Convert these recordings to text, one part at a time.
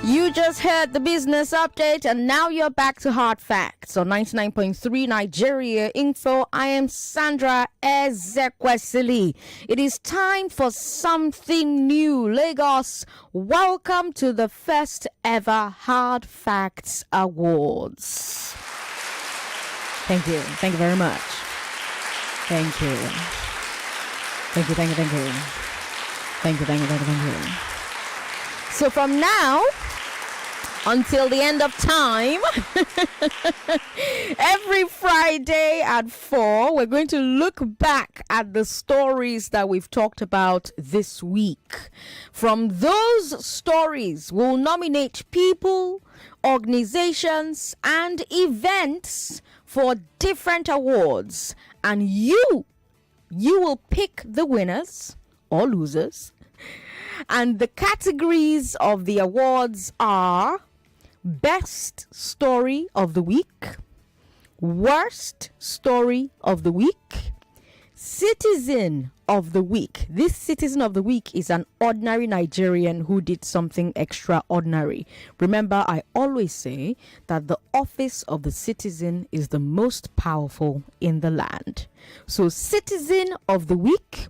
You just heard the business update, and now you're back to Hard Facts on 99.3 Nigeria Info. I am Sandra Ezekwesili. It is time for something new. Lagos, welcome to the first ever Hard Facts Awards. Thank you. Thank you very much. Thank you. Thank you. Thank you. So from now until the end of time, every Friday at 4, we're going to look back at the stories that we've talked about this week. From those stories, we'll nominate people, organizations, and events for different awards. And you will pick the winners or losers. And the categories of the awards are Best Story of the Week, Worst Story of the Week, Citizen of the Week. This Citizen of the Week is an ordinary Nigerian who did something extraordinary. Remember, I always say that the office of the citizen is the most powerful in the land. So, Citizen of the Week.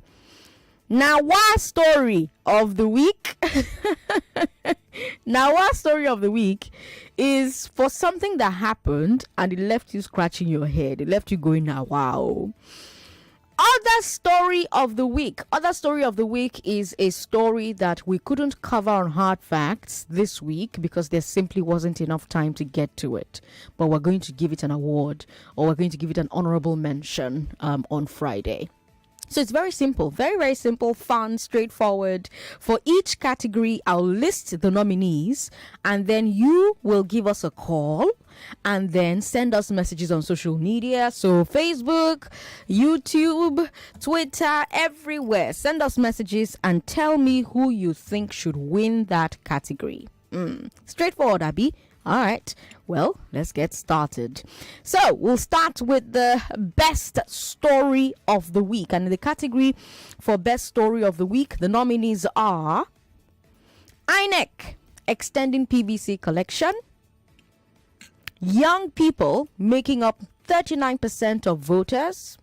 Now, our story of the week story of the week is for something that happened and it left you scratching your head. It left you going, now, wow. Other story of the week is a story that we couldn't cover on Hard Facts this week because there simply wasn't enough time to get to it. But we're going to give it an award, or we're going to give it an honorable mention on Friday. So it's very simple, very, very simple, fun, straightforward. For each category, I'll list the nominees, and then you will give us a call and then send us messages on social media. So Facebook, YouTube, Twitter, everywhere. Send us messages and tell me who you think should win that category. Straightforward, Abby. All right, well, let's get started. So we'll start with the best story of the week. And in the category for best story of the week, the nominees are INEC extending PVC collection, young people making up 39% of voters,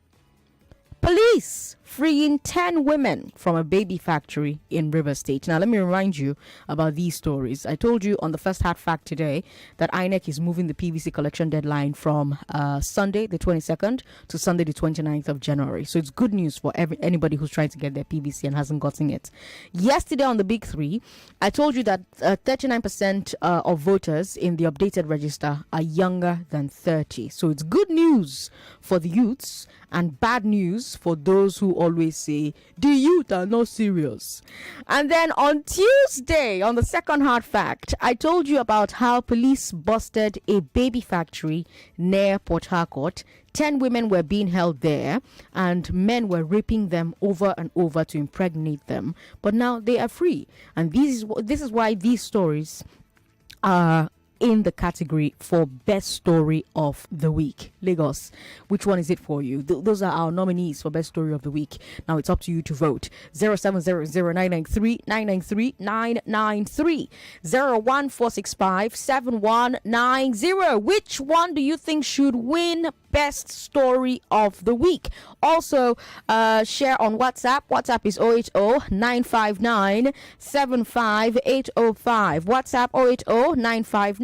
police freeing 10 women from a baby factory in River State. Now, let me remind you about these stories. I told you on the first Hard Fact today that INEC is moving the PVC collection deadline from Sunday, the 22nd, to Sunday, the 29th of January. So it's good news for anybody who's trying to get their PVC and hasn't gotten it. Yesterday on the Big Three, I told you that 39% of voters in the updated register are younger than 30. So it's good news for the youths and bad news for those who always say the youth are not serious. And then on Tuesday, on the second Hard Fact, I told you about how police busted a baby factory near Port Harcourt. 10 women were being held there and men were raping them over and over to impregnate them. But now they are free. And this is why these stories are in the category for best story of the week. Lagos, which one is it for you? Those are our nominees for best story of the week. Now it's up to you to vote. 0700-993-993 01465-7190. Which one do you think should win best story of the week? Also, share on WhatsApp. WhatsApp is 080-959-75805. WhatsApp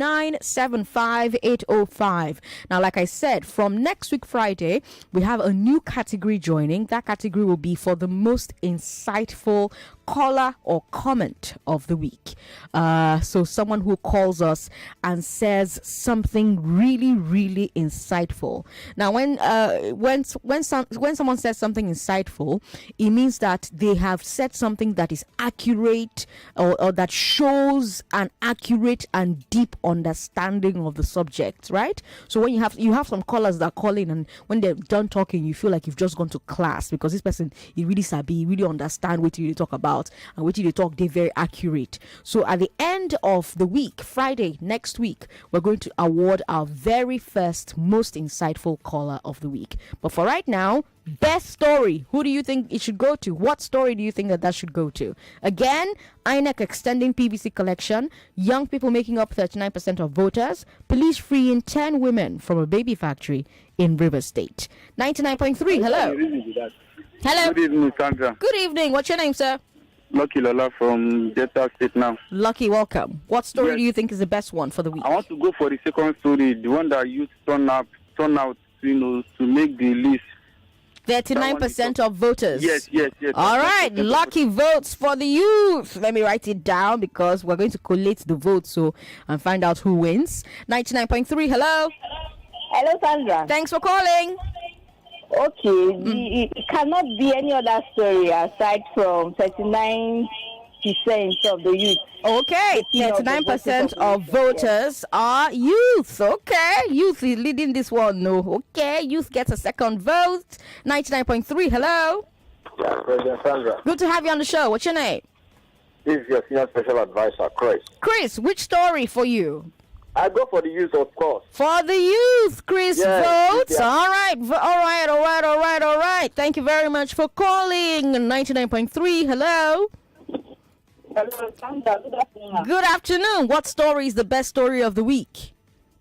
080-959-75805. Now, like I said, from next week Friday, we have a new category joining. That category will be for the most insightful caller or comment of the week. So someone who calls us and says something really, really insightful. Now, when someone says something insightful, it means that they have said something that is accurate or that shows an accurate and deep understanding of the subject, right? So when you have some callers that call in, and when they're done talking, you feel like you've just gone to class because this person, he really sabi, he really understand what you talk about. about and what they talk, they're very accurate. So at the end of the week, Friday next week, we're going to award our very first most insightful caller of the week. But for right now, best story. Who do you think it should go to? What story do you think that should go to? Again, INEC extending PVC collection. Young people making up 39% of voters. Police freeing 10 women from a baby factory in River State. 99.3. Hello. Hello. Good evening, Sandra. Good evening. What's your name, sir? Lucky Lola from Delta State now. Lucky, welcome. What story do you think is the best one for the week? I want to go for the second story, the one that youth turn out, to make the list. 39% of voters. Yes. All right, lucky votes for the youth. Let me write it down because we're going to collate the votes and find out who wins. 99.3, hello. Hello, Sandra. Thanks for calling. Okay, it cannot be any other story aside from 39% of the youth. Okay, 39% of voters are youth. Okay, youth is leading this one. No, okay, youth gets a second vote. 99.3, hello. Yeah, President Sandra. Good to have you on the show. What's your name? This is your senior special advisor, Chris. Chris, which story for you? I go for the youth, of course. For the youth, Chris votes. Yeah. All right. Thank you very much for calling. 99.3, hello. Hello, Sandra. Good afternoon. Good afternoon. What story is the best story of the week?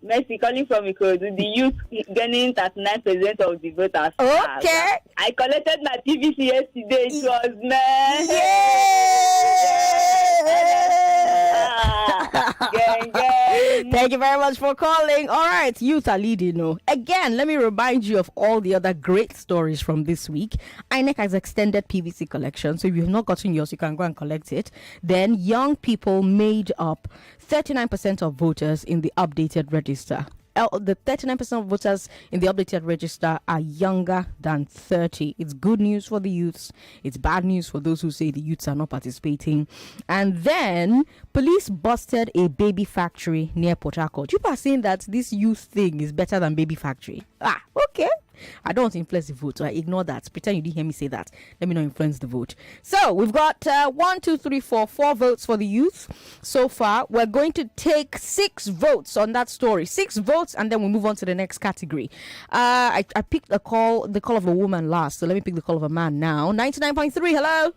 Messi calling from Ikodu. The youth gaining 39% of the voters. Okay. I collected my PVC yesterday. It was man. Thank you very much for calling. All right, youth are leading. Again, let me remind you of all the other great stories from this week. INEC has extended PVC collection, so if you've not gotten yours, you can go and collect it. Then young people made up 39% of voters in the updated register. The 39% of voters in the updated register are younger than 30. It's good news for the youths. It's bad news for those who say the youths are not participating. And then police busted a baby factory near Port Harcourt. You are saying that this youth thing is better than baby factory. Okay. I don't want to influence the vote, so I ignore that. Pretend you didn't hear me say that. Let me not influence the vote. So we've got 4 votes for the youth so far. We're going to take 6 votes on that story. 6 votes, and then we move on to the next category. I picked the call of a woman last, so let me pick the call of a man now. 99.3, hello.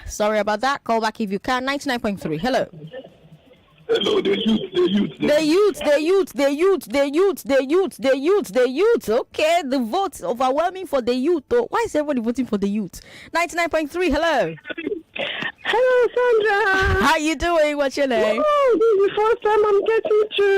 Sorry about that. Call back if you can. 99.3, hello. Hello, the youth. Okay, the votes overwhelming for the youth. Why is everybody voting for the youth? 99.3, hello. Hello, Sandra. How you doing? What's your name? Oh, this is the first time I'm getting to.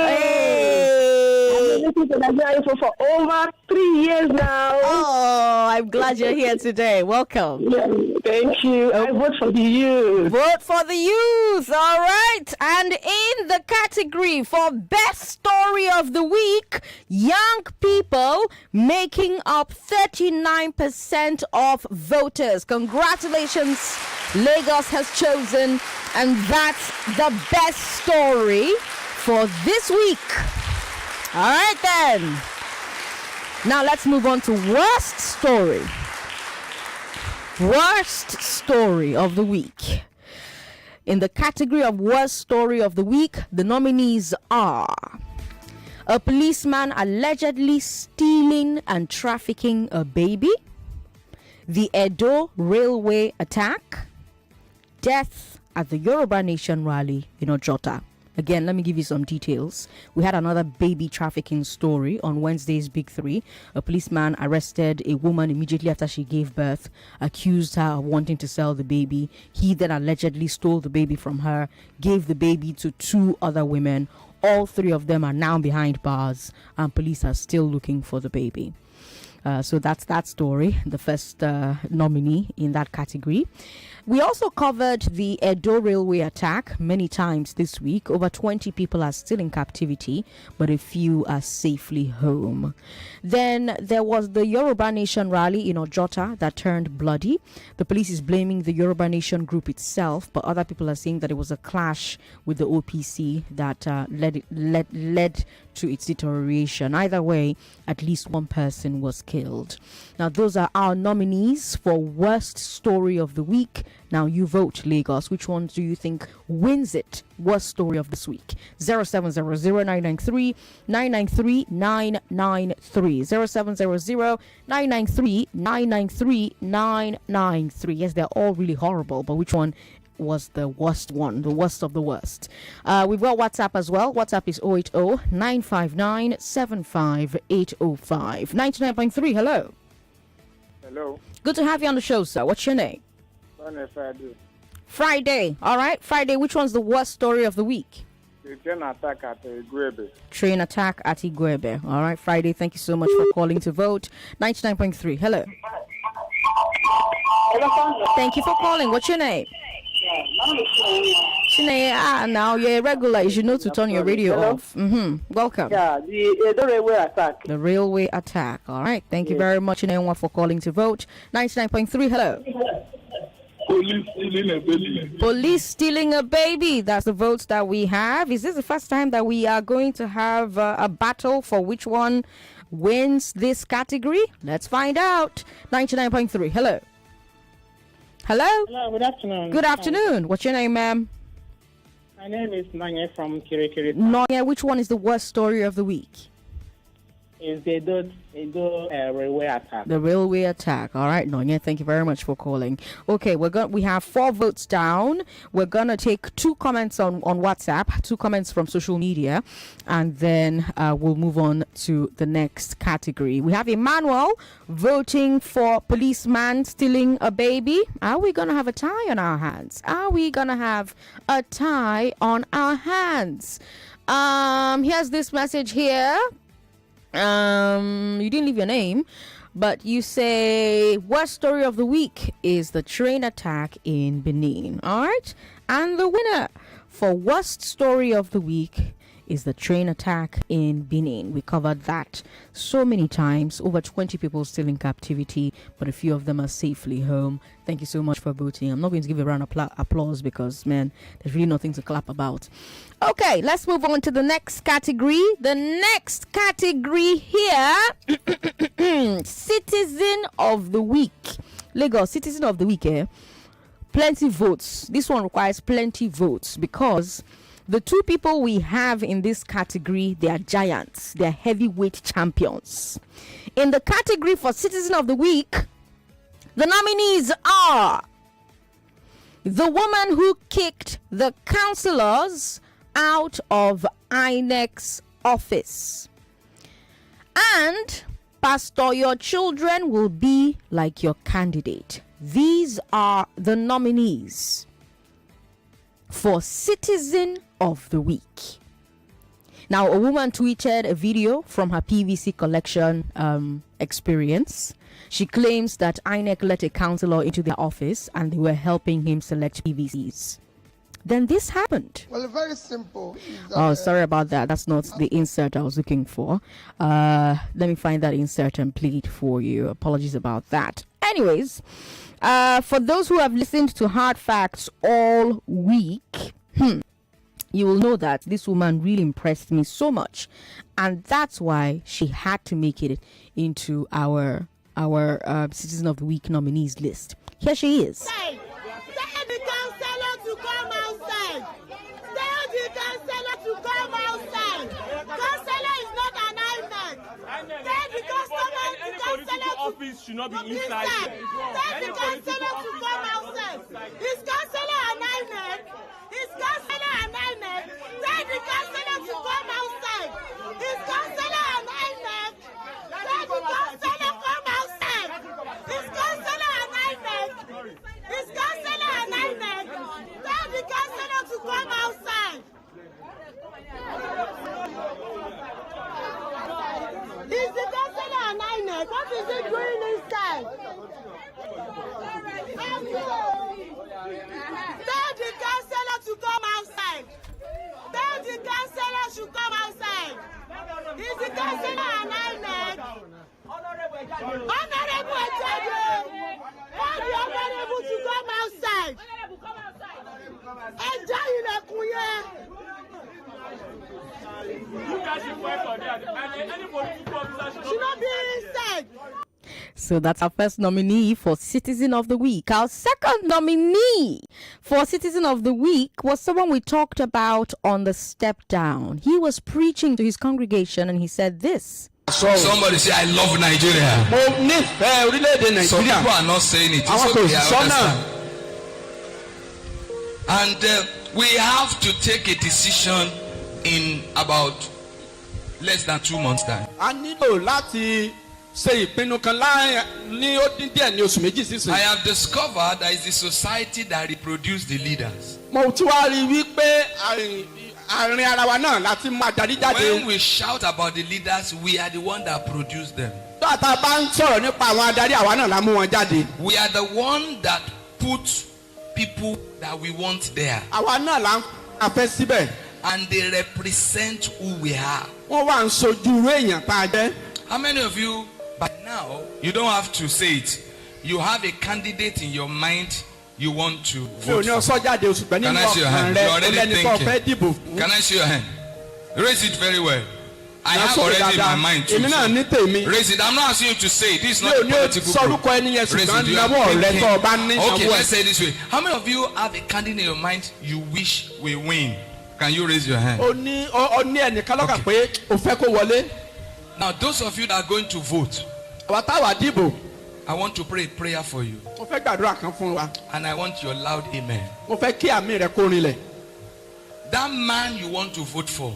Hey. I've been listening to Nigeria for over 3 years now. Oh, I'm glad you're here today. Welcome. Yeah, thank you. I vote for the youth. Vote for the youth. All right. And in the category for best story of the week, young people making up 39% of voters. Congratulations. Lagos has chosen, and that's the best story for this week. All right then. Now let's move on to worst story. Worst story of the week. In the category of worst story of the week, the nominees are a policeman allegedly stealing and trafficking a baby, the Edo Railway Attack, death at the Yoruba Nation rally in Ojota. Again, let me give you some details. We had another baby trafficking story on Wednesday's Big 3. A policeman arrested a woman immediately after she gave birth, accused her of wanting to sell the baby. He then allegedly stole the baby from her, gave the baby to 2 other women. All 3 of them are now behind bars, and police are still looking for the baby. So that's that story, the first nominee in that category. We also covered the Edo Railway Attack many times this week. Over 20 people are still in captivity, but a few are safely home. Then there was the Yoruba Nation rally in Ojota that turned bloody. The police is blaming the Yoruba Nation group itself, but other people are saying that it was a clash with the OPC that led to its deterioration. Either way, at least one person was killed. Now, those are our nominees for Worst Story of the Week. Now, you vote, Lagos. Which one do you think wins it? Worst Story of this week? 0700-993-993-993. 0700-993-993. Yes, they're all really horrible, but which one was the worst one, the worst of the worst? We've got WhatsApp as well. WhatsApp is 080-959-75805. 99.3, hello. Hello. Good to have you on the show, sir. What's your name? Friday. All right, Friday. Which one's the worst story of the week? The train attack at Igwebe. Train attack at Igwebe. All right, Friday. Thank you so much for calling to vote. 99.3, hello. Thank you for calling. What's your name? Now you're regular. You should know to turn your radio off. Welcome. Yeah, the Edo Railway Attack. The railway attack. All right. Thank you very much, anyone, for calling to vote. 99.3. Hello. Police stealing a baby. Police stealing a baby. That's the votes that we have. Is this the first time that we are going to have a battle for which one wins this category? Let's find out. 99.3. Hello. Hello. Hello, good afternoon. Good afternoon. What's your name, ma'am? My name is Nanye from Kirikiri. Nonya, which one is the worst story of the week? Is the Edo Railway Attack. The railway attack. All right, Nonya, thank you very much for calling. Okay, we have 4 votes down. We're gonna take 2 comments on WhatsApp, 2 comments from social media, and then we'll move on to the next category. We have Emmanuel voting for Policeman stealing a baby. Are we gonna have a tie on our hands? Are we gonna have a tie on our hands? Here's this message here. You didn't leave your name, but you say worst story of the week is the train attack in Benin. All right, and the winner for worst story of the week is the train attack in Benin. We covered that so many times. Over 20 people still in captivity, but a few of them are safely home. Thank you so much for voting. I'm not going to give a round of applause because, man, there's really nothing to clap about. Okay, let's move on to the next category. The next category here, Citizen of the Week. Lagos, Citizen of the Week, plenty votes. This one requires plenty votes because the 2 people we have in this category, they are giants. They are heavyweight champions. In the category for Citizen of the Week, the nominees are the woman who kicked the councillors out of INEC's office, and Pastor, your children will be like your candidate. These are the nominees for Citizen of the Week. Now, a woman tweeted a video from her PVC Collection experience. She claims that INEC let a councillor into their office and they were helping him select PVCs. Then this happened. Well, very simple. Oh, sorry about that. That's not the insert I was looking for. Let me find that insert and play it for you. Apologies about that. Anyways, for those who have listened to Hard Facts all week, you will know that this woman really impressed me so much, and that's why she had to make it into our Citizen of the Week nominees list. Here she is. Tell the councillor to come outside. Tell the councillor to come outside. Councillor is not an INEC. Tell the councillor office should not be inside. Tell the councillor to come outside. Is councillor an INEC? Is councillor an INEC? Tell the councillor to come outside. Is councillor an INEC? Tell the councillor come outside. Is councillor an INEC? Is councillor an INEC? Tell the councillor to come outside. Is the councillor an INEC? What is he doing inside? Honorable Ojota, all the honorable to come outside. Enjoy the kuye. You guys should fight for that. And any political officer Should not be inside. So that's our first nominee for Citizen of the Week. Our second nominee for Citizen of the Week was someone we talked about on the step down. He was preaching to his congregation and he said this. Somebody say, I love Nigeria. Some people are not saying it. It's okay, I understand. And we have to take a decision in about less than 2 months' time. I have discovered that it's the society that reproduces the leaders. When we shout about the leaders, we are the one that produce them. We are the one that put people that we want there. And they represent who we are. How many of you, by now, you don't have to say it, you have a candidate in your mind you want to vote for? Can I see your hand? You're already thinking. Can I see your hand? Raise it very well. I have already in my mind too. So raise it. I'm not asking you to say it. This is not a political group. Raise it. You are thinking. Okay, let's say it this way. How many of you have a candidate in your mind you wish will win? Can you raise your hand? Okay. Now, those of you that are going to vote, I want to pray a prayer for you. And I want your loud amen. That man you want to vote for,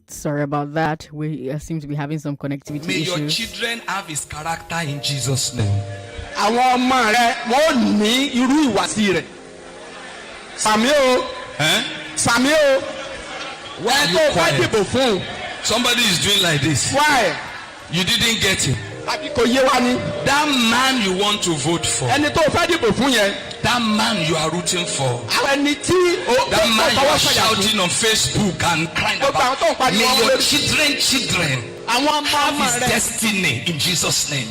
Sorry about that. We seem to be having some connectivity may issues. your children have his character in Jesus' name. Samuel, why are you quiet? Somebody is doing like this. Why? You didn't get him. That man you want to vote for, that man you are rooting for, that man you are shouting on Facebook and crying about, may your children have his destiny in Jesus' name.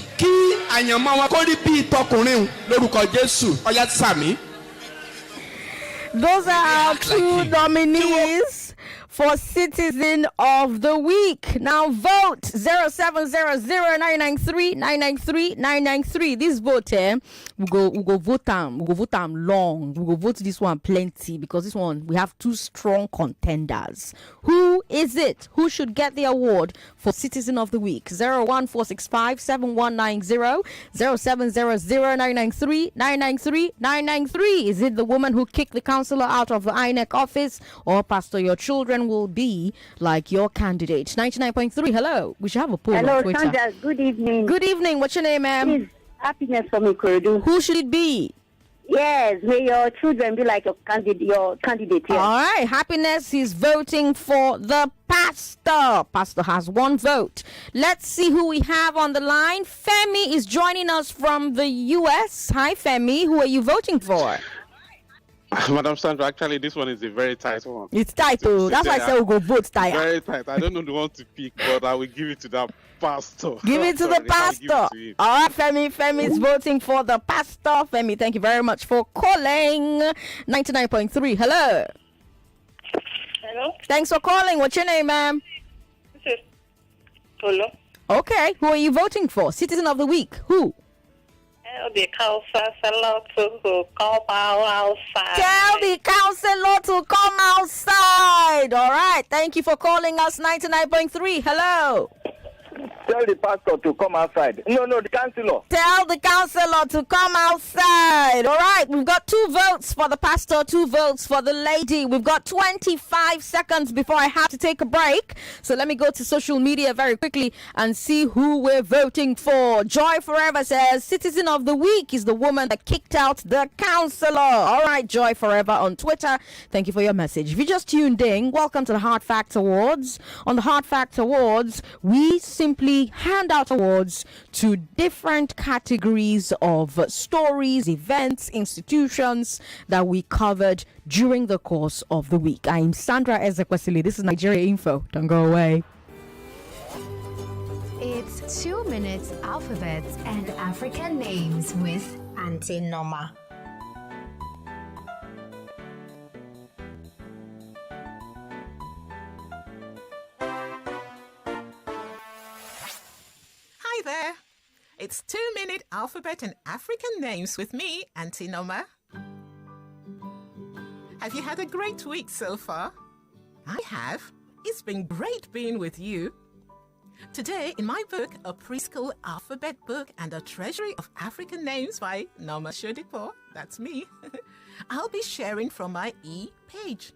Those are our two nominees for Citizen of the Week. Now vote 0700-993-993-993. This vote, we go vote them. We go vote them long. We go vote this one plenty because this one we have two strong contenders. Who is it? Who should get the award for Citizen of the Week? 01465-7190 0700-993-993-993. Is it the woman who kicked the councillor out of the INEC office, or Pastor, your children will be like your candidate? 99.3. Hello. We should have a poll on Twitter. Sandra. Good evening. Good evening. What's your name, ma'am? It's Happiness from Ikorodu. Who should it be? Yes, may your children be like your candidate. Yes. All right. Happiness is voting for the pastor. Pastor has one vote. Let's see who we have on the line. Femi is joining us from the US. Hi, Femi. Who are you voting for? Madam Sandra, actually, this one is a very tight one. It's tight, oh. That's why I said we'll go vote tight. Very tight. I don't know the one to pick, but I will give it to that pastor. Give it to the pastor. All right, Femi. Femi is voting for the pastor. Femi, thank you very much for calling. 99.3. Hello. Hello. Thanks for calling. What's your name, ma'am? This is Tolo. Okay. Who are you voting for? Citizen of the Week. Who? Tell the councillor to come outside. Tell the councillor to come outside. All right. Thank you for calling us. 99.3. Hello. Tell the pastor to come outside. No, the councillor. Tell the councillor to come outside. All right. We've got 2 votes for the pastor, 2 votes for the lady. We've got 25 seconds before I have to take a break. So let me go to social media very quickly and see who we're voting for. Joy Forever says Citizen of the Week is the woman that kicked out the councillor. All right, Joy Forever on Twitter. Thank you for your message. If you just tuned in, welcome to the Hard Facts Awards. On the Hard Facts Awards, we simply we hand out awards to different categories of stories, events, institutions that we covered during the course of the week. I'm Sandra Ezekwesili. This is Nigeria Info. Don't go away. It's 2 minutes alphabets and African names with Auntie Norma. Hi there. It's 2 minute alphabet and African names with me, Auntie Norma. Have you had a great week so far? I have. It's been great being with you. Today, in my book, A Preschool Alphabet Book and a Treasury of African Names by Norma Shodipo, that's me, I'll be sharing from my E-page,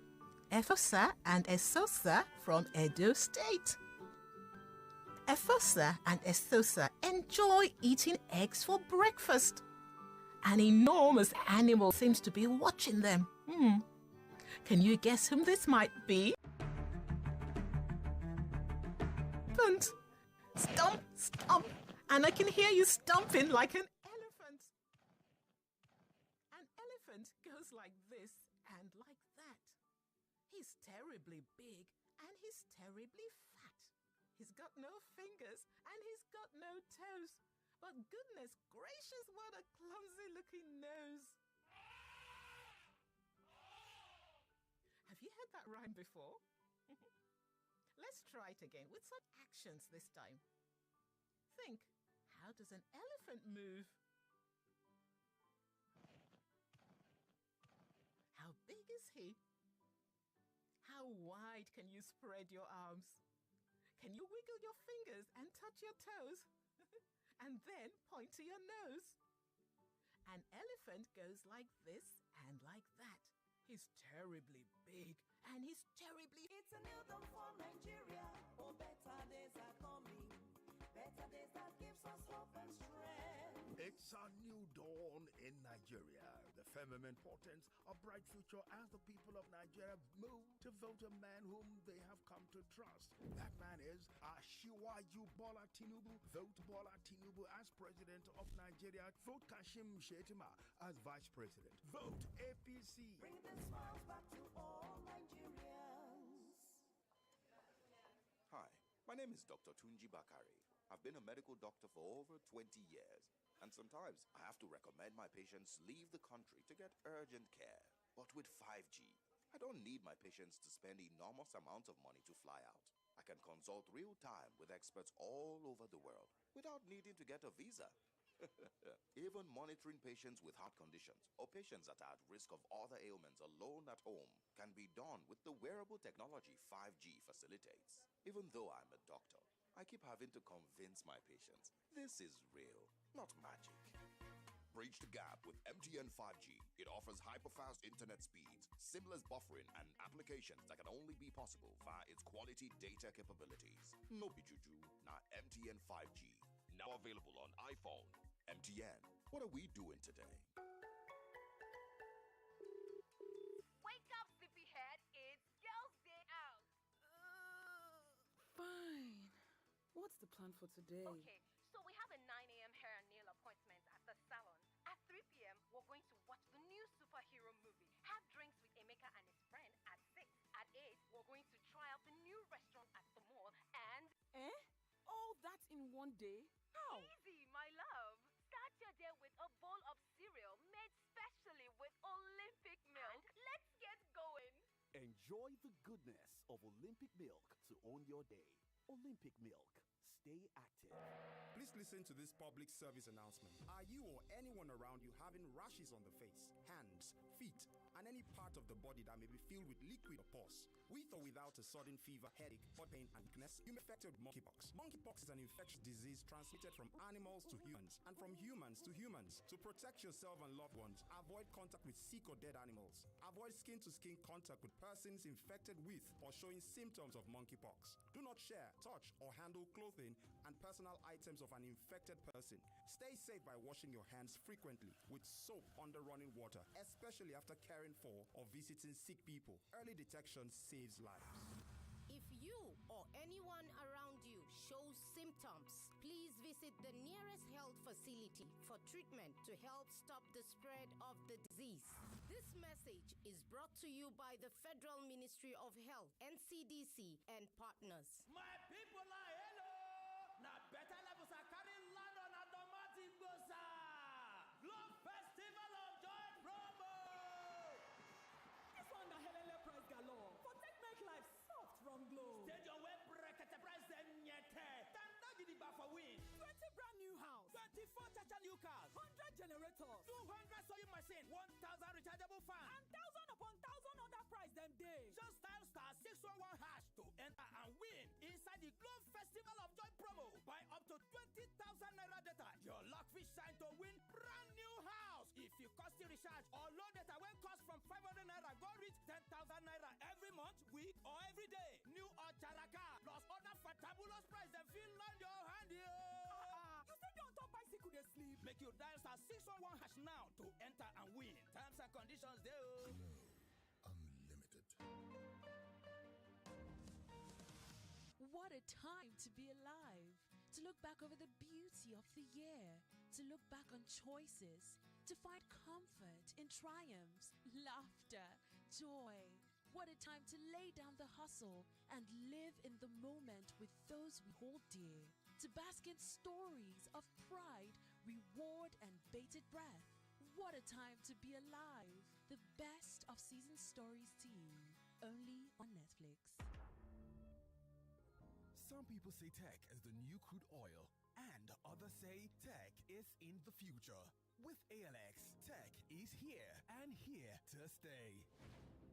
Efosa and Esosa from Edo State. Efosa and Esosa enjoy eating eggs for breakfast. An enormous animal seems to be watching them. Can you guess whom this might be? Stomp, stomp, and I can hear you stomping like an elephant. An elephant goes like this and like that. He's terribly big and he's terribly fat. He's got no fingers and he's got no toes. But goodness gracious, what a clumsy looking nose. Have you heard that rhyme before? Let's try it again with some actions this time. Think, how does an elephant move? How big is he? How wide can you spread your arms? Can you wiggle your fingers and touch your toes? And then point to your nose. An elephant goes like this and like that. He's terribly big and he's terribly... It's a new dawn for Nigeria. Oh, better days are coming. Better days that gives us hope and strength. It's a new dawn in Nigeria. The firmament portents a bright future as the people of Nigeria move to vote a man whom they have come to trust. That man is Asiwaju Bola Tinubu. Vote Bola Tinubu as president of Nigeria. Vote Kashim Shettima as vice president. Vote APC. Bring the smiles back to all Nigerians. Hi, my name is Dr. Tunji Bakari. I've been a medical doctor for over 20 years, and sometimes I have to recommend my patients leave the country to get urgent care. But with 5G, I don't need my patients to spend enormous amounts of money to fly out. I can consult real time with experts all over the world without needing to get a visa. Even monitoring patients with heart conditions or patients that are at risk of other ailments alone at home can be done with the wearable technology 5G facilitates. Even though I'm a doctor, I keep having to convince my patients this is real, not magic. Bridge the gap with MTN 5G. It offers hyper-fast internet speeds, seamless buffering, and applications that can only be possible via its quality data capabilities. No be juju, now MTN 5G. Now available on iPhone. MTN, what are we doing today? Wake up, sleepyhead. It's Girls' Day Out. Fine. What's the plan for today? Okay, so we have a 9 a.m. hair and nail appointment at the salon. At 3 p.m., we're going to watch the new superhero movie. Have drinks with Emeka and his friend at 6. At 8, we're going to try out the new restaurant at the mall and... All that in one day? How? Easy, my love. Start your day with a bowl of cereal made specially with Olympic milk. And let's get going. Enjoy the goodness of Olympic milk to own your day. Olympic milk. Stay active. Please listen to this public service announcement. Are you or anyone around you having rashes on the face, hands, feet, and any part of the body that may be filled with liquid or pus? With or without a sudden fever, headache, body pain, and weakness, you may be infected with monkeypox. Monkeypox is an infectious disease transmitted from animals to humans and from humans to humans. To protect yourself and loved ones, avoid contact with sick or dead animals. Avoid skin-to-skin contact with persons infected with or showing symptoms of monkeypox. Do not share, touch, or handle clothing and personal items of an infected person. Stay safe by washing your hands frequently with soap under running water, especially after caring for or visiting sick people. Early detection saves lives. If you or anyone around you shows symptoms, please visit the nearest health facility for treatment to help stop the spread of the disease. This message is brought to you by the Federal Ministry of Health, NCDC, and partners. My people are hello. Now better levels are carrying land on automatic goza. Globe Festival of Joy promo. This one the Helele price galore. For take make life soft from Glow. Stadium web bracket price them yet. Tanda gidi ba for win. 20 brand new house. 24 chacha new cars. 100 generators. 200 sewing machine. 1,000 rechargeable fan. And 1,000 upon 1,000 other price them day. Just dial star 611 hash to enter and win inside the Globe Festival of Joy promo. Buy up to 20,000 naira data. Your luck fish shine to win brand new house. If you cost the recharge or low data when cost from 500 naira go reach 10,000 naira every month, week or every day. New Ojota plus other fantabulous price and feel on your hand. You say don't top bicycle they sleep. Make you dial star 611 hash now to enter and win. Terms and conditions there. Unlimited. What a time to be alive. To look back over the beauty of the year. To look back on choices. To find comfort in triumphs, laughter, joy. What a time to lay down the hustle and live in the moment with those we hold dear. To bask in stories of pride, reward, and bated breath. What a time to be alive. The best of season stories to you, only on Netflix. Some people say tech is the new crude oil, and others say tech is in the future. With ALX, tech is here and here to stay.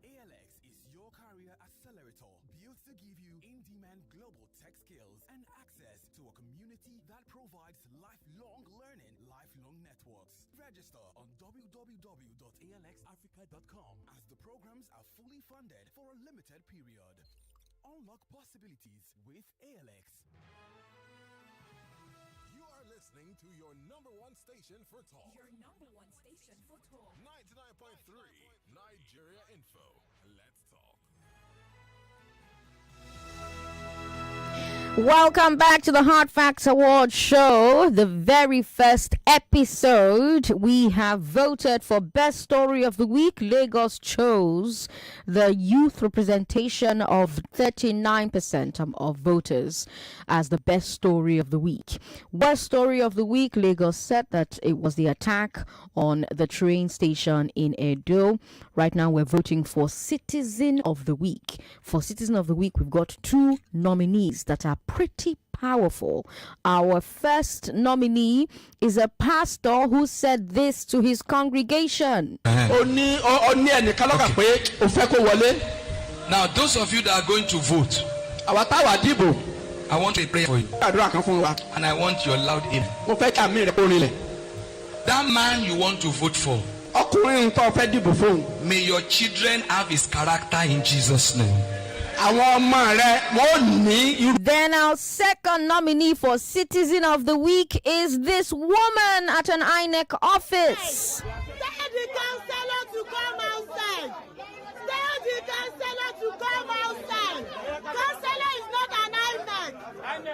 ALX is your career accelerator, built to give you in-demand global tech skills and access to a community that provides lifelong learning, lifelong networks. Register on www.alxafrica.com as the programs are fully funded for a limited period. Unlock possibilities with ALX. You are listening to your number one station for talk. Your number one station for talk. 99.3 Nigeria Info. Let's talk. Welcome back to the Hard Facts Award Show, the very first episode. We have voted for Best Story of the Week. Lagos chose the youth representation of 39% of voters as the best story of the week. Worst story of the week, Lagos said that it was the attack on the train station in Edo. Right now we're voting for Citizen of the Week. For Citizen of the Week, we've got two nominees that are pretty powerful. Our first nominee is a pastor who said this to his congregation. Now, those of you that are going to vote, I want to pray for you. And I want your loud amen. That man you want to vote for, may your children have his character in Jesus' name. Then our second nominee for Citizen of the Week is this woman at an INEC office. Tell the councillor to come outside. Tell the councillor to come outside. Councillor is not an INEC.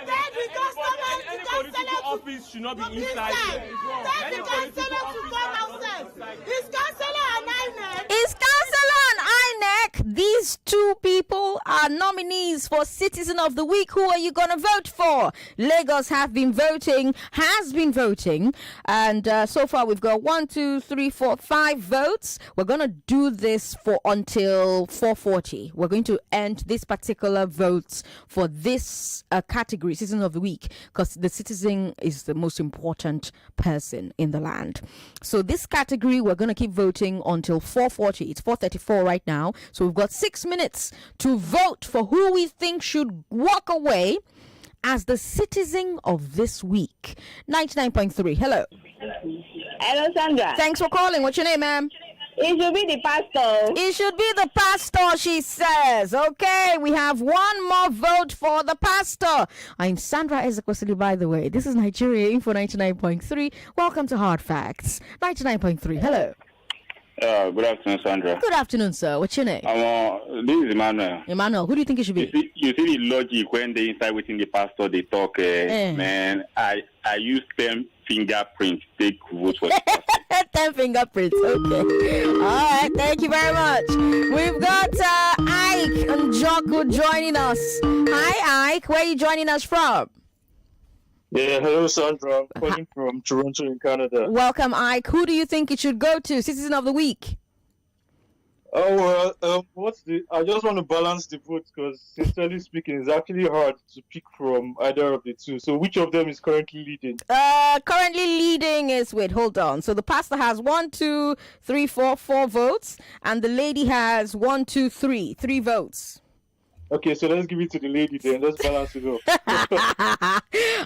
Tell the councillor office should not be inside. Tell the councillor to come outside. Is councillor an INEC? Is councillor an INEC? These two people are nominees for Citizen of the Week. Who are you going to vote for? Lagos has been voting, and so far we've got 1, 2, 3, 4, 5 votes. We're going to do this for until 4:40. We're going to end this particular votes for this category, Citizen of the Week, because the citizen is the most important person in the land. So this category, we're going to keep voting until 4:40. It's 4:34 right now. So we've got 6 minutes to vote for who we think should walk away as the citizen of this week. 99.3. Hello. Hello, Sandra. Thanks for calling. What's your name, ma'am? It should be the pastor. It should be the pastor, she says. Okay, we have one more vote for the pastor. I'm Sandra Ezekwesili, by the way. This is Nigeria Info 99.3. Welcome to Hard Facts. 99.3. Hello. Good afternoon, Sandra. Good afternoon, sir. What's your name? This is Emmanuel. Emmanuel, who do you think it should be? You see the logic when they inside within the pastor, they talk, man, I use 10 fingerprints, take vote for the pastor. 10 fingerprints, okay. All right, thank you very much. We've got Ike and Joko joining us. Hi, Ike. Where are you joining us from? Yeah, hello, Sandra. I'm calling from Toronto in Canada. Welcome, Ike. Who do you think it should go to? Citizen of the Week. Oh, well, I just want to balance the vote because, sincerely speaking, it's actually hard to pick from either of the two. So, which of them is currently leading? Currently leading is, hold on. So, the pastor has 4 votes, and the lady has 3 votes. Okay, so let's give it to the lady then. Let's balance it up.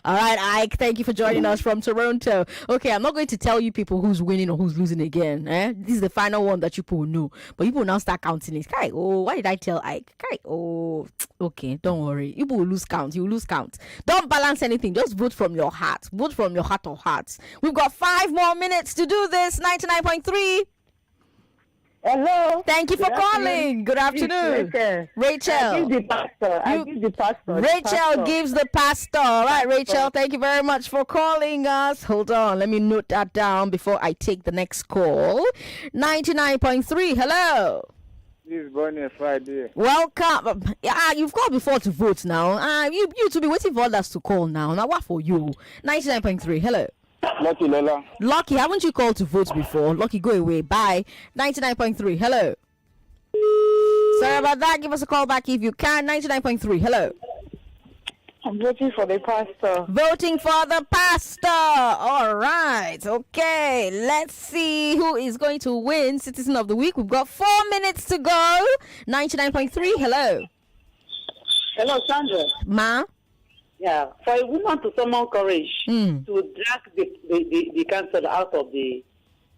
All right, Ike, thank you for joining us from Toronto. Okay, I'm not going to tell you people who's winning or who's losing again. This is the final one that you people know. But you will now start counting it. Kai, why did I tell Ike? Kai, okay, don't worry. You will lose count. You will lose count. Don't balance anything. Just vote from your heart. Vote from your heart of hearts. We've got 5 more minutes to do this. 99.3. Hello. Thank you for calling. Good afternoon. Rachel. I give the pastor. Rachel gives the pastor. All right, Rachel, thank you very much for calling us. Hold on. Let me note that down before I take the next call. 99.3. Hello. This is Bonnie Friday. Welcome. You've called before to vote now. You to be waiting for others to call now. Now what for you? 99.3. Hello. Lucky Lola. Lucky, haven't you called to vote before? Lucky, go away. Bye. 99.3. Hello. Sorry about that. Give us a call back if you can. 99.3. Hello. I'm voting for the pastor. Voting for the pastor. All right. Okay. Let's see who is going to win Citizen of the Week. We've got 4 minutes to go. 99.3. Hello. Hello, Sandra. Ma? Yeah, for a woman to summon courage to drag the council out of the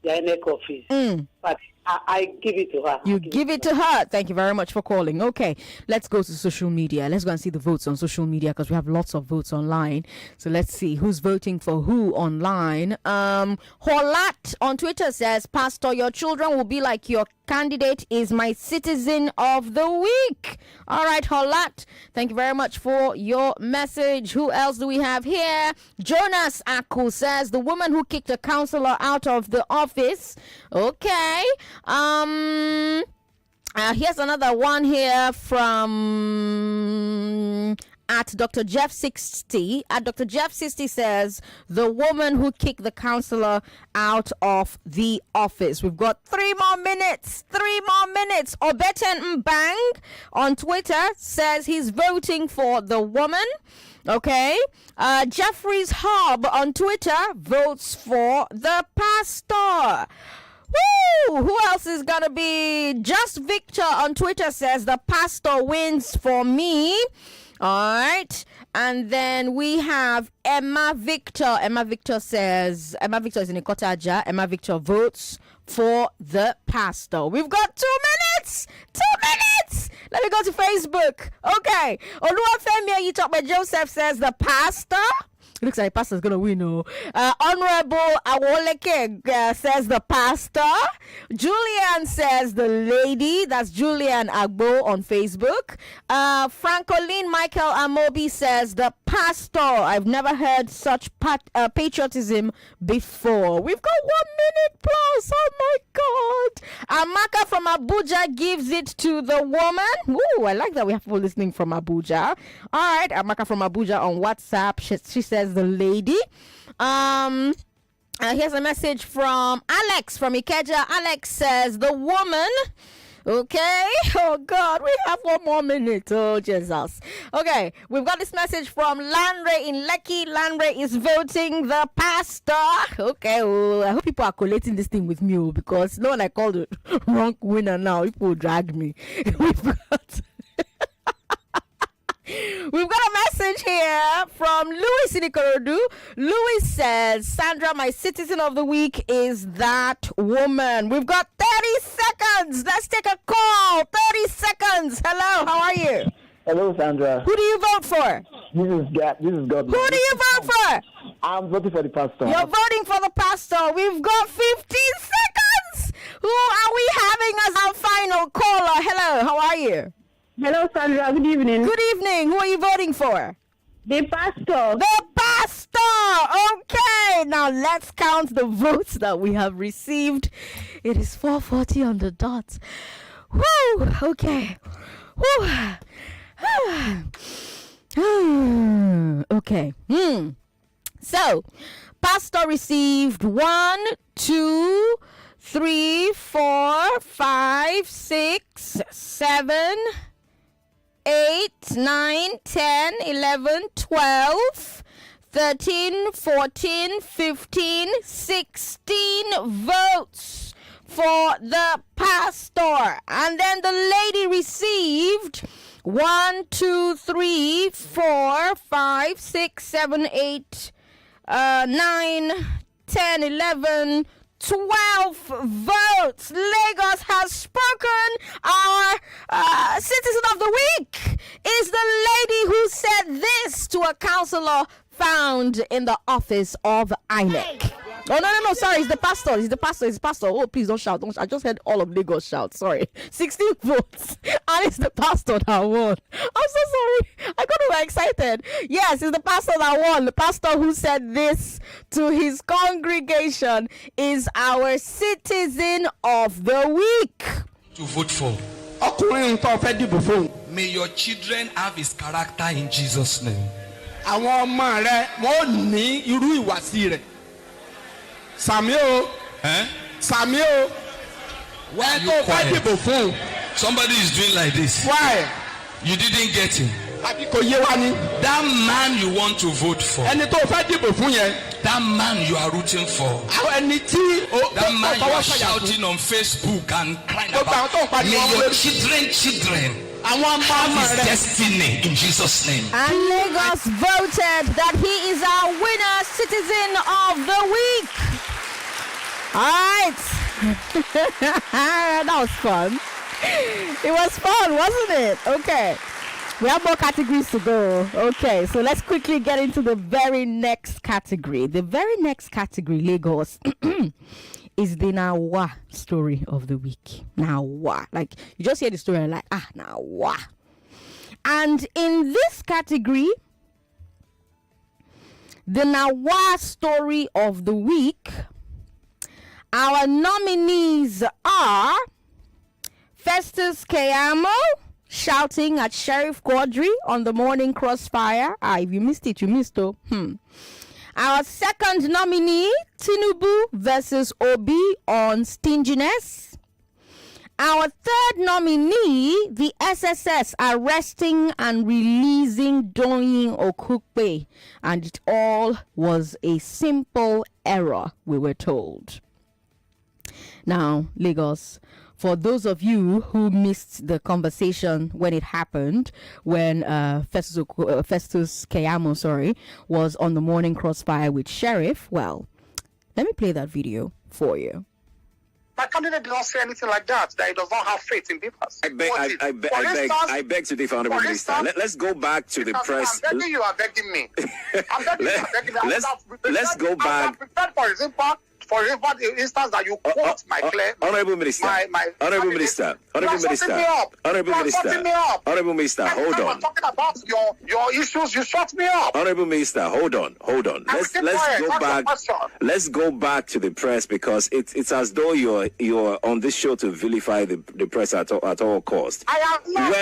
INEC office, but I give it to her. You give it to her. Thank you very much for calling. Okay, let's go to social media. Let's go and see the votes on social media because we have lots of votes online. So let's see who's voting for who online. Holat on Twitter says, Pastor, your children will be like your candidate is my Citizen of the Week. All right, Holat, thank you very much for your message. Who else do we have here? Jonas Aku says, the woman who kicked a councillor out of the office. Okay. Here's another one here from at Dr. Jeff 60. At Dr. Jeff 60 says, the woman who kicked the councillor out of the office. We've got 3 more minutes. 3 more minutes. Obeten Mbang on Twitter says he's voting for the woman. Okay. Jeffrey's Hub on Twitter votes for the pastor. Woo! Who else is gonna be? Just Victor on Twitter says the pastor wins for me. All right. And then we have Emma Victor. Emma Victor says, Emma Victor is in Ikotaja. Emma Victor votes for the pastor. We've got 2 minutes. 2 minutes. Let me go to Facebook. Okay. Oluwafemi Yitokbe Joseph says the pastor. It looks like the pastor's going to win. Honorable Awoleke says the pastor. Julian says the lady. That's Julian Agbo on Facebook. Francoline Michael Amobi says the pastor. I've never heard such patriotism before. We've got 1 minute plus. Oh my God. Amaka from Abuja gives it to the woman. Ooh, I like that we have people listening from Abuja. All right. Amaka from Abuja on WhatsApp. She says the lady. Here's a message from Alex from Ikeja. Alex says the woman. Okay. Oh God, we have 1 more minute. Oh Jesus. Okay, we've got this message from Landre in Lekki. Landre is voting the pastor. Okay. Oh, I hope people are collating this thing with me because no one I called the wrong winner now. People will drag me. We've got a message here from Louis in Ikorodu. Louis says, Sandra, my Citizen of the Week is that woman. We've got 30 seconds. Let's take a call. 30 seconds. Hello, how are you? Hello, Sandra. Who do you vote for? This is God. Who do you vote for? I'm voting for the pastor. You're voting for the pastor. We've got 15 seconds. Who are Hello. How are you? Hello, Sandra. Good evening. Good evening. Who are you voting for? The pastor. The pastor. Okay. Now let's count the votes that we have received. It is 4:40 on the dot. Woo. Okay. Woo. Okay. So, pastor received 1, 2, 3, 4, 5, 6, 7, 8, 9, 10, 11, 12, 13, 14, 15, 16 votes for the pastor. And then the lady received 1, 2, 3, 4, 5, 6, 7, 8, 9, 10, 11, 12 votes. Lagos has spoken. Our citizen of the week is the lady who said this to a councillor found in the office of INEC. Oh, no, sorry, it's the pastor. Oh, please don't shout. I just heard all of Lagos shout. Sorry. 16 votes. And it's the pastor that won. I'm so sorry. I got over excited. Yes, it's the pastor that won. The pastor who said this to his congregation is our citizen of the week. To vote for. May your children have his character in Jesus' name. Samuel. Samuel. Why are you quiet? Somebody is doing like this. Why? You didn't get him. That man you want to vote for. That man you are rooting for. That man you are shouting on Facebook and crying about. May your children have his destiny in Jesus' name. And Lagos voted that he is our winner, citizen of the week. All right. That was fun. It was fun, wasn't it? Okay. We have more categories to go. Okay, so let's quickly get into the very next category. The very next category, Lagos, is the Nawa story of the week. Nawa. Like, you just hear the story and like, Nawa. And in this category, the Nawa story of the week, our nominees are Festus Keyamo, shouting at Sheriff Quadri on the morning crossfire. If you missed it, you missed it. Our second nominee, Tinubu versus Obi on stinginess. Our third nominee, the SSS arresting and releasing Doyin Okukpe. And it all was a simple error, we were told. Now, Lagos, for those of you who missed the conversation when it happened, when Festus Keyamo, was on the morning crossfire with Sheriff, well, let me play that video for you. My candidate did not say anything like that he does not have faith in people. I beg to differ, Honorable Minister. Let's go back to the press. I'm begging you are begging me. I'm begging you are begging me. Let's go back. For the instance that you quote my claim. Honorable Minister. Honorable Minister. Honorable Minister. Honorable Minister. Hold on. I'm talking about your issues. You shut me up. Honorable Minister. Hold on. Let's go back. Let's go back to the press because it's as though you're on this show to vilify the press at all costs. I am not.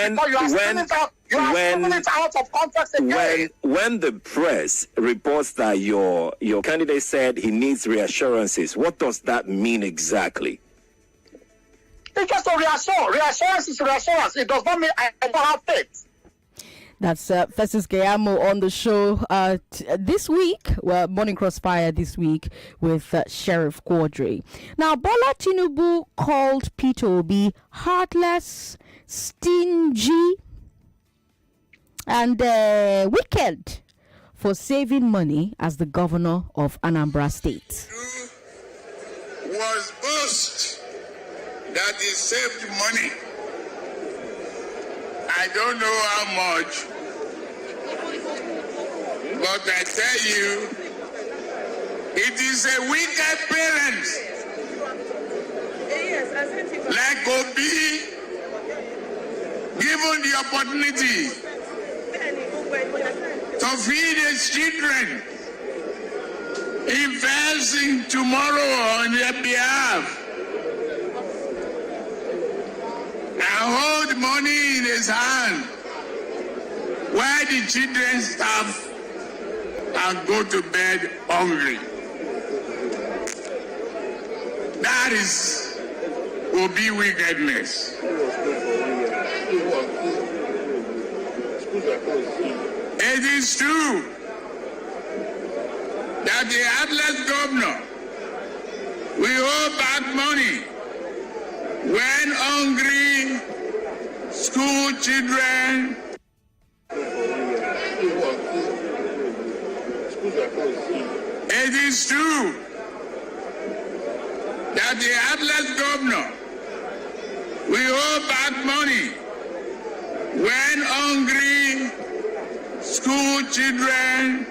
When the press reports that your candidate said he needs reassurances, what does that mean exactly? It's just a reassurance. Reassurance is reassurance. It does not mean I don't have faith. That's Festus Keyamo on the show this week, Morning Crossfire this week with Sheriff Quadri. Now, Bola Tinubu called Peter Obi heartless, stingy, and wicked for saving money as the governor of Anambra State. Was boast that he saved money. I don't know how much, but I tell you, it is a wicked parent like Obi opportunity to feed his children, invest in tomorrow on their behalf, and hold money in his hand while the children starve and go to bed hungry. That will be wickedness. It is true that the heartless governor will hold back money when hungry school children it is true that the heartless governor will hold back money when hungry school children,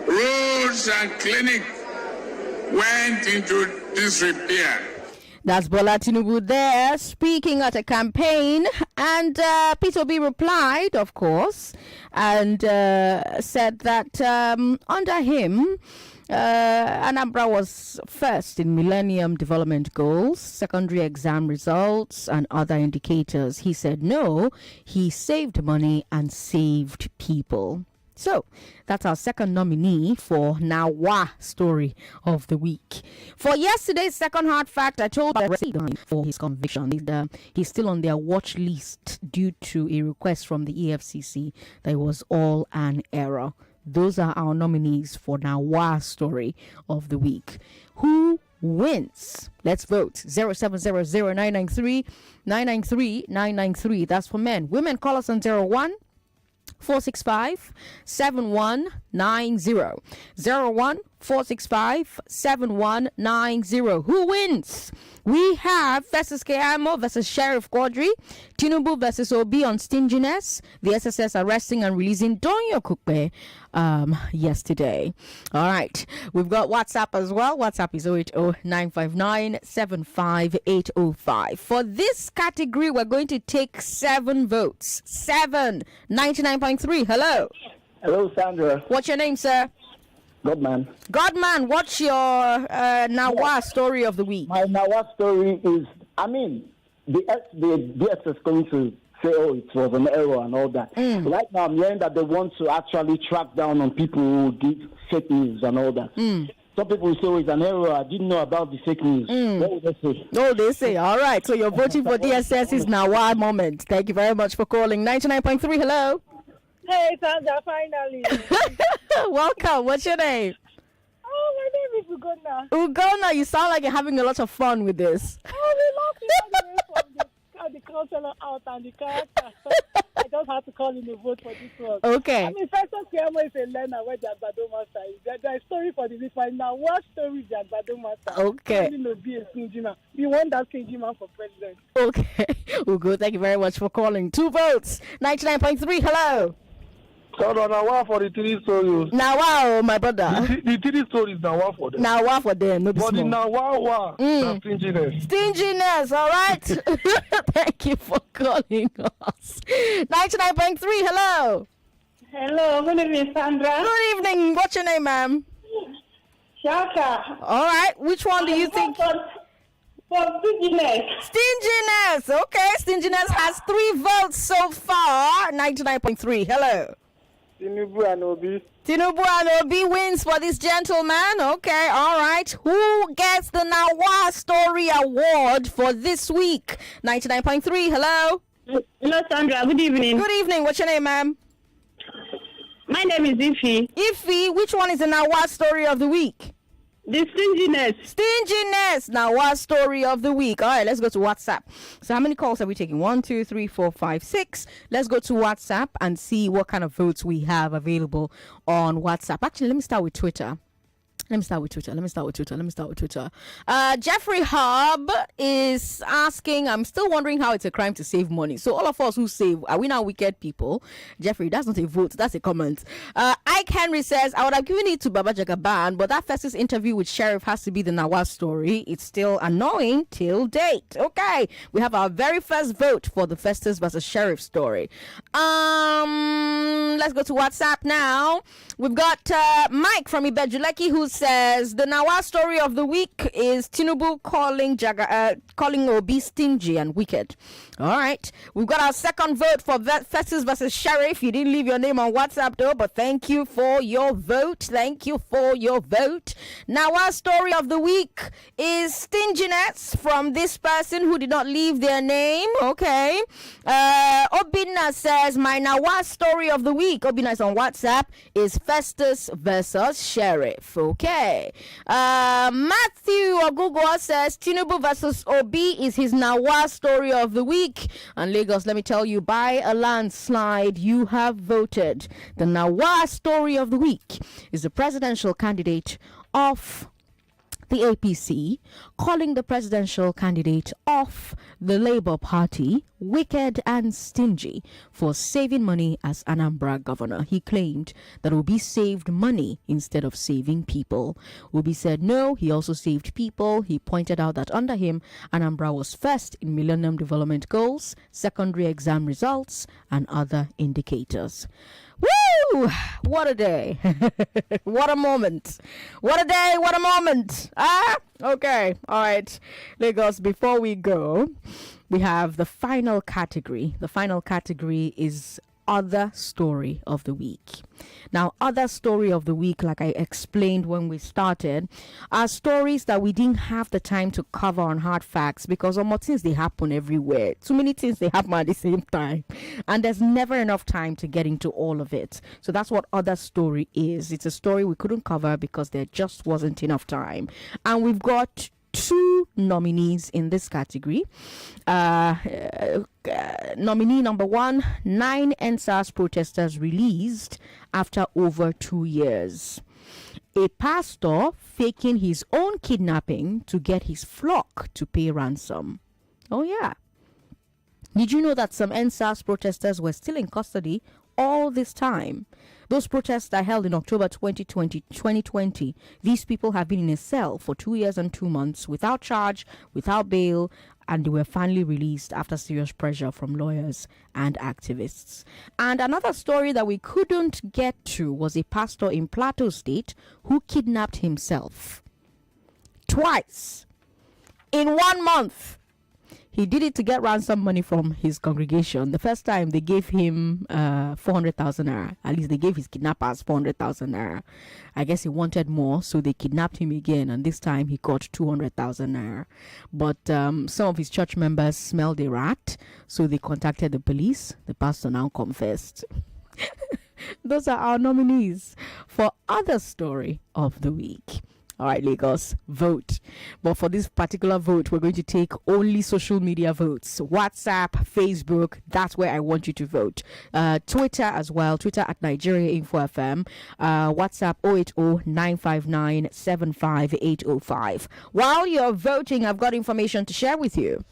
roads and clinics went into disrepair. That's Bola Tinubu there speaking at a campaign, and Peter Obi replied, of course, and said that under him, Anambra was first in Millennium Development Goals, secondary exam results, and other indicators. He said no, he saved money and saved people. So, that's our second nominee for Nawa Story of the Week. For yesterday's second hard fact, I told you for his conviction. He's still on their watch list due to a request from the EFCC that it was all an error. Those are our nominees for Nawa Story of the Week. Who wins? Let's vote. 0700-993-993-993. That's for men. Women, call us on 01-465-7190. 01-465-7190. Who wins? We have versus Keamo versus Sheriff Quadri, Tinubu versus Obi on stinginess, the SSS arresting and releasing Donyo Kukpe yesterday. All right, we've got WhatsApp as well. WhatsApp is 080-959-75805. For this category, we're going to take 7 votes. 7. 99.3. Hello. Hello, Sandra. What's your name, sir? Godman. Godman, what's your Nawa story of the week? My Nawa story is, the DS is going to say, oh, it was an error and all that. Right now, I'm hearing that they want to actually track down on people who did fake news and all that. Some people say, oh, it's an error. I didn't know about the fake news. What would they say? Oh, they say, all right. So you're voting for DSS's Nawa moment. Thank you very much for calling. 99.3, hello. Hey, Sandra, finally. Welcome. What's your name? Oh, my name is Ugonna. Ugonna, you sound like you're having a lot of fun with this. Oh, we love the counselor out and the character. I just have to call in the vote for this one. Okay. First of all, is a learner where the Agbado Master is. There's a story for the week right now. What story is the Agbado Master? Okay. Be a stingy man. We want that stingy man for president. Okay. Ugo, thank you very much for calling. 2 votes. 99.3, hello. So now for the 3 stories. Now, my brother. The 3 stories now for them. Now for them. No, but the now stinginess. Stinginess, all right. Thank you for calling us. 99.3, hello. Hello, good evening, Sandra. Good evening. What's your name, ma'am? Shaka. All right. Which one do you think? For stinginess. Stinginess. Okay. Stinginess has 3 votes so far. 99.3. Hello. Tinubu and Obi. Tinubu and Obi wins for this gentleman. Okay, all right. Who gets the Nawa Story Award for this week? 99.3, hello. Hello, Sandra. Good evening. Good evening. What's your name, ma'am? My name is Ify. Ify, which one is the Nawa Story of the week? The stinginess. Stinginess. Nawa Story of the week. All right, let's go to WhatsApp. So how many calls are we taking? 1, 2, 3, 4, 5, 6. Let's go to WhatsApp and see what kind of votes we have available on WhatsApp. Actually, let me start with Twitter. Let me start with Twitter. Jeffrey Hub is asking, I'm still wondering how it's a crime to save money. So all of us who save, are we now wicked people? Jeffrey, that's not a vote, that's a comment. Ike Henry says, I would have given it to Baba Jagaban, but that Festus interview with Sheriff has to be the Nawaz story. It's still annoying till date. Okay, we have our very first vote for the Festus versus Sheriff story. Let's go to WhatsApp now. We've got Mike from Ibejuleki who says the Nawaz story of the week is Tinubu calling Obi stingy and wicked. All right, we've got our second vote for Festus versus Sheriff. You didn't leave your name on WhatsApp though, but thank you for your vote. Nawaz story of the week is stinginess from this person who did not leave their name. Okay, Obina says my Nawaz story of the week, Obina is on WhatsApp, is Festus versus Sheriff. Okay, Matthew Ogugo says Tinubu versus Obi is his Nawaz story of the week. And Lagos, let me tell you, by a landslide, you have voted. The Nawaz story of the week is the presidential candidate of the APC calling the presidential candidate of the Labour Party wicked and stingy for saving money as Anambra governor. He claimed that Obi saved money instead of saving people. Obi said no, he also saved people. He pointed out that under him, Anambra was first in Millennium Development Goals, secondary exam results, and other indicators. Woo! What a day. What a moment. What a day, what a moment. Okay. All right. Lagos, before we go, we have the final category. The final category is other story of the week. Now, other story of the week, like I explained when we started, are stories that we didn't have the time to cover on Hard Facts because more things they happen everywhere. Too many things they happen at the same time, and there's never enough time to get into all of it. So that's what other story is. It's a story we couldn't cover because there just wasn't enough time, and we've got 2 nominees in this category. Nominee number 1, 9 NSAS protesters released after over 2 years. A pastor faking his own kidnapping to get his flock to pay ransom. Oh yeah. Did you know that some NSAS protesters were still in custody all this time? Those protests are held in October 2020. These people have been in a cell for 2 years and 2 months without charge, without bail, and they were finally released after serious pressure from lawyers and activists. And another story that we couldn't get to was a pastor in Plateau State who kidnapped himself twice in 1 month. He did it to get ransom money from his congregation. The first time they gave him 400,000 naira. At least they gave his kidnappers 400,000 naira. I guess he wanted more, so they kidnapped him again. And this time he got 200,000 naira. But some of his church members smelled a rat, so they contacted the police. The pastor now confessed. Those are our nominees for other story of the week. All right, Lagos, vote. But for this particular vote, we're going to take only social media votes. WhatsApp, Facebook, that's where I want you to vote. Twitter as well, Twitter at Nigeria Info FM. WhatsApp 080-959-75805. While you're voting, I've got information to share with you.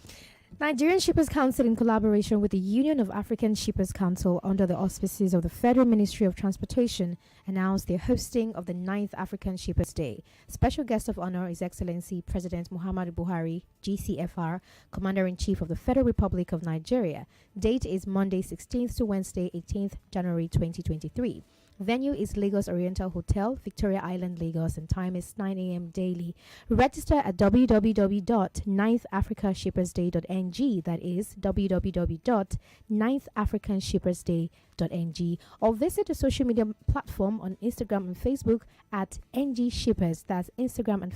Nigerian Shippers Council, in collaboration with the Union of African Shippers Council under the auspices of the Federal Ministry of Transportation, announced their hosting of the 9th African Shippers Day. Special guest of honor is Excellency President Muhammadu Buhari, GCFR, Commander-in-Chief of the Federal Republic of Nigeria. Date is Monday 16th to Wednesday 18th January 2023. Venue is Lagos Oriental Hotel, Victoria Island, Lagos, and time is 9 a.m. daily. Register at www.9thafricanshippersday.ng, that is www.9thafricanshippersday.ng, or visit the social media platform on Instagram and Facebook at NG Shippers. That's Instagram and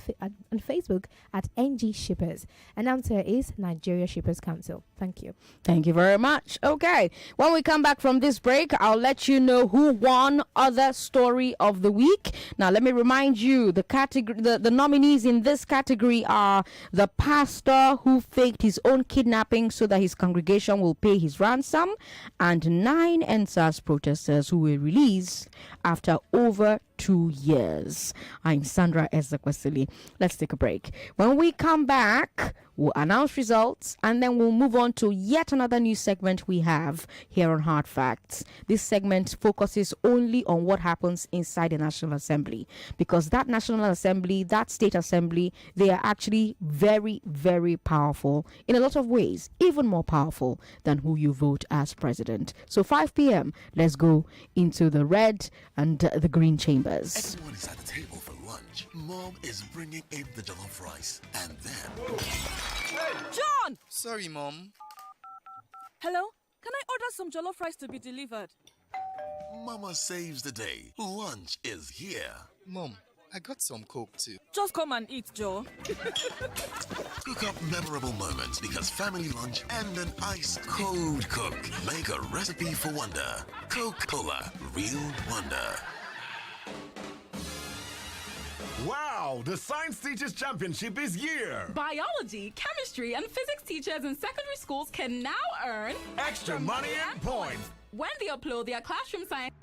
Facebook at NG Shippers. Announcer is Nigeria Shippers Council. Thank you. Thank you very much. Okay, when we come back from this break, I'll let you know who won other story of the week. Now, let me remind you, the category, the nominees in this category are the pastor who faked his own kidnapping so that his congregation will pay his ransom, and 9 NSAS protesters who were released after over 2 years. I'm Sandra Ezekwesili. Let's take a break. When we come back, we'll announce results and then we'll move on to yet another new segment we have here on Hard Facts. This segment focuses only on what happens inside the National Assembly, because that National Assembly, that State Assembly, they are actually very, very powerful in a lot of ways, even more powerful than who you vote as president. So 5 p.m., let's go into the red and the green chambers. Everyone is at the table for lunch. Mom is bringing in the jollof rice, and then... John! Sorry, Mom. Hello? Can I order some jollof rice to be delivered? Mama saves the day. Lunch is here. Mom, I got some Coke too. Just come and eat, Joe. Cook up memorable moments, because family lunch and an ice cold Coke make a recipe for wonder. Coca-Cola, real wonder. Wow, the Science Teachers Championship is here! Biology, chemistry, and physics teachers in secondary schools can now earn extra money and points when they upload their classroom science